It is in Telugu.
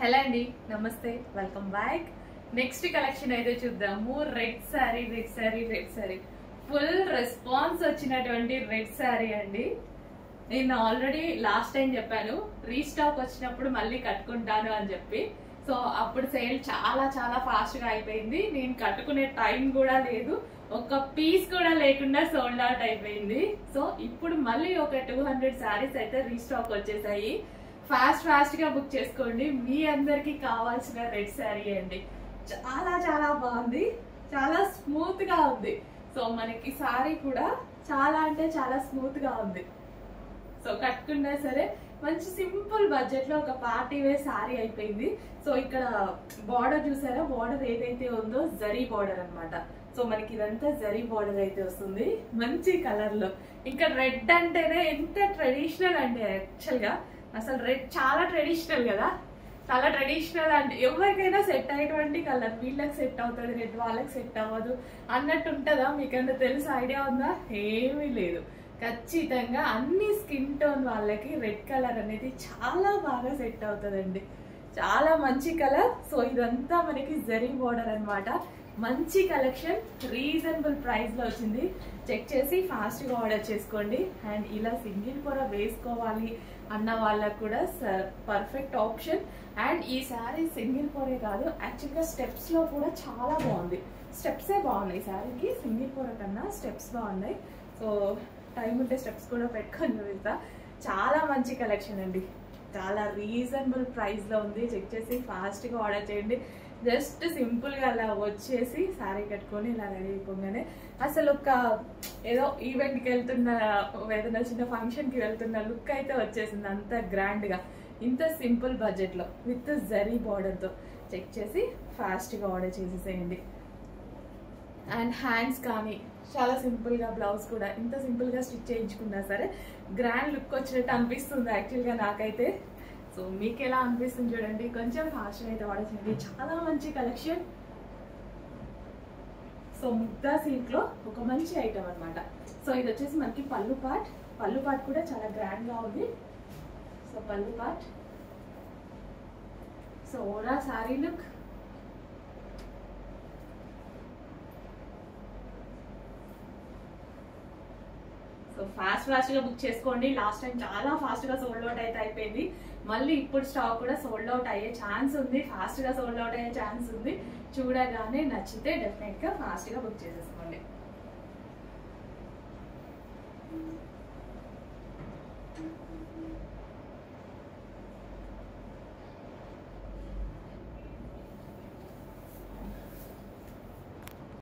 హలో అండి, నమస్తే, వెల్కమ్ బ్యాక్. నెక్స్ట్ కలెక్షన్ అయితే చూద్దాము. రెడ్ శారీ ఫుల్ రెస్పాన్స్ వచ్చినటువంటి రెడ్ శారీ అండి. నేను ఆల్రెడీ లాస్ట్ టైం చెప్పాను రీస్టాక్ వచ్చినప్పుడు మళ్ళీ కట్టుకుంటాను అని చెప్పి. సో అప్పుడు సేల్ చాలా ఫాస్ట్ గా అయిపోయింది. నేను కట్టుకునే టైం కూడా లేదు, ఒక పీస్ కూడా లేకుండా సోల్డ్ అవుట్ అయిపోయింది. సో ఇప్పుడు మళ్ళీ ఒక 200 శారీస్ అయితే రీస్టాక్ వచ్చేసాయి. ఫాస్ట్ గా బుక్ చేసుకోండి. మీ అందరికి కావాల్సిన రెడ్ శారీ అండి. చాలా బాగుంది, చాలా స్మూత్ గా ఉంది. సో మనకి శారీ కూడా చాలా అంటే చాలా స్మూత్ గా ఉంది. సో కట్టుకున్నా సరే మంచి సింపుల్ బడ్జెట్ లో ఒక పార్టీ వేర్ శారీ అయిపోయింది. సో ఇక్కడ బార్డర్ చూసారా, బార్డర్ ఏదైతే ఉందో జరీ బార్డర్ అన్నమాట. సో మనకి ఇదంతా జరీ బార్డర్ అయితే వస్తుంది మంచి కలర్ లో. ఇంకా రెడ్ అంటేనే ఎంత ట్రెడిషనల్ అంటే యాక్చువల్ గా అసలు రెడ్ చాలా ట్రెడిషనల్ కదా, చాలా ట్రెడిషనల్ అంటే ఎవరికైనా సెట్ అయ్యేటువంటి కలర్. వీళ్ళకి సెట్ అవుతుంది రెడ్, వాళ్ళకి సెట్ అవ్వదు అన్నట్టు ఉంటుందా? మీకంతా తెలుసు, ఐడియా ఉందా? ఏమీ లేదు. ఖచ్చితంగా అన్ని స్కిన్ టోన్ వాళ్ళకి రెడ్ కలర్ అనేది చాలా బాగా సెట్ అవుతుందండి. చాలా మంచి కలర్. సో ఇదంతా మనకి జరీ బోర్డర్ అన్నమాట. మంచి కలెక్షన్, రీజనబుల్ ప్రైస్ లో వచ్చింది. చెక్ చేసి ఫాస్ట్ గా ఆర్డర్ చేసుకోండి. అండ్ ఇలా సింగిల్ పొర వేసుకోవాలి అన్న వాళ్ళకు కూడా పర్ఫెక్ట్ ఆప్షన్. అండ్ ఈ శారీ సింగిల్ పొరే కాదు, యాక్చువల్గా స్టెప్స్ లో కూడా చాలా బాగుంది. స్టెప్సే బాగున్నాయి శారీకి, సింగిల్ పొర కన్నా స్టెప్స్ బాగున్నాయి. సో టైం ఉంటే స్టెప్స్ కూడా పెట్టుకొని చూపిస్తా. చాలా మంచి కలెక్షన్ అండి, చాలా రీజనబుల్ ప్రైస్ లో ఉంది. చెక్ చేసి ఫాస్ట్ గా ఆర్డర్ చేయండి. జస్ట్ సింపుల్ గా అలా వచ్చేసి శారీ కట్టుకొని ఇలా రెడీ అయిపోగానే అసలు ఒక ఏదో ఈవెంట్ కి వెళ్తున్న, ఏదైనా చిన్న ఫంక్షన్ కి వెళ్తున్న లుక్ అయితే వచ్చేసింది. అంత గ్రాండ్ గా, ఇంత సింపుల్ బడ్జెట్ లో విత్ జరీ బార్డర్ తో. చెక్ చేసి ఫాస్ట్ గా ఆర్డర్ చేసేసేయండి. అండ్ హ్యాండ్స్ కానీ చాలా సింపుల్ గా, బ్లౌజ్ కూడా ఇంత సింపుల్ గా స్టిచ్ చేయించుకున్నా సరే గ్రాండ్ లుక్ వచ్చినట్టు అనిపిస్తుంది యాక్చువల్ గా నాకైతే. సో మీకు ఎలా అనిపిస్తుంది చూడండి. కొంచెం ఫాస్ట్ గా అయితే ఆర్డర్ చేయండి. చాలా మంచి కలెక్షన్. సో ముగ్ధా సిల్క్ లో ఒక మంచి ఐటమ్ అన్నమాట. సో ఇది వచ్చేసి మనకి పళ్ళు పార్ట్ కూడా చాలా గ్రాండ్ గా ఉంది. సో పళ్ళు part, so overall sorry look. So fast గా బుక్ చేసుకోండి. లాస్ట్ టైం చాలా ఫాస్ట్ గా సోల్డ్ అవుట్ అయితే అయిపోయింది. మళ్ళీ ఇప్పుడు స్టాక్ కూడా సోల్డ్ అవుట్ అయ్యే ఛాన్స్ ఉంది, ఫాస్ట్ గా సోల్డ్ అవుట్ అయ్యే ఛాన్స్ ఉంది. చూడగానే నచ్చితే డెఫినెట్ గా ఫాస్ట్ గా బుక్ చేసేసుకోండి.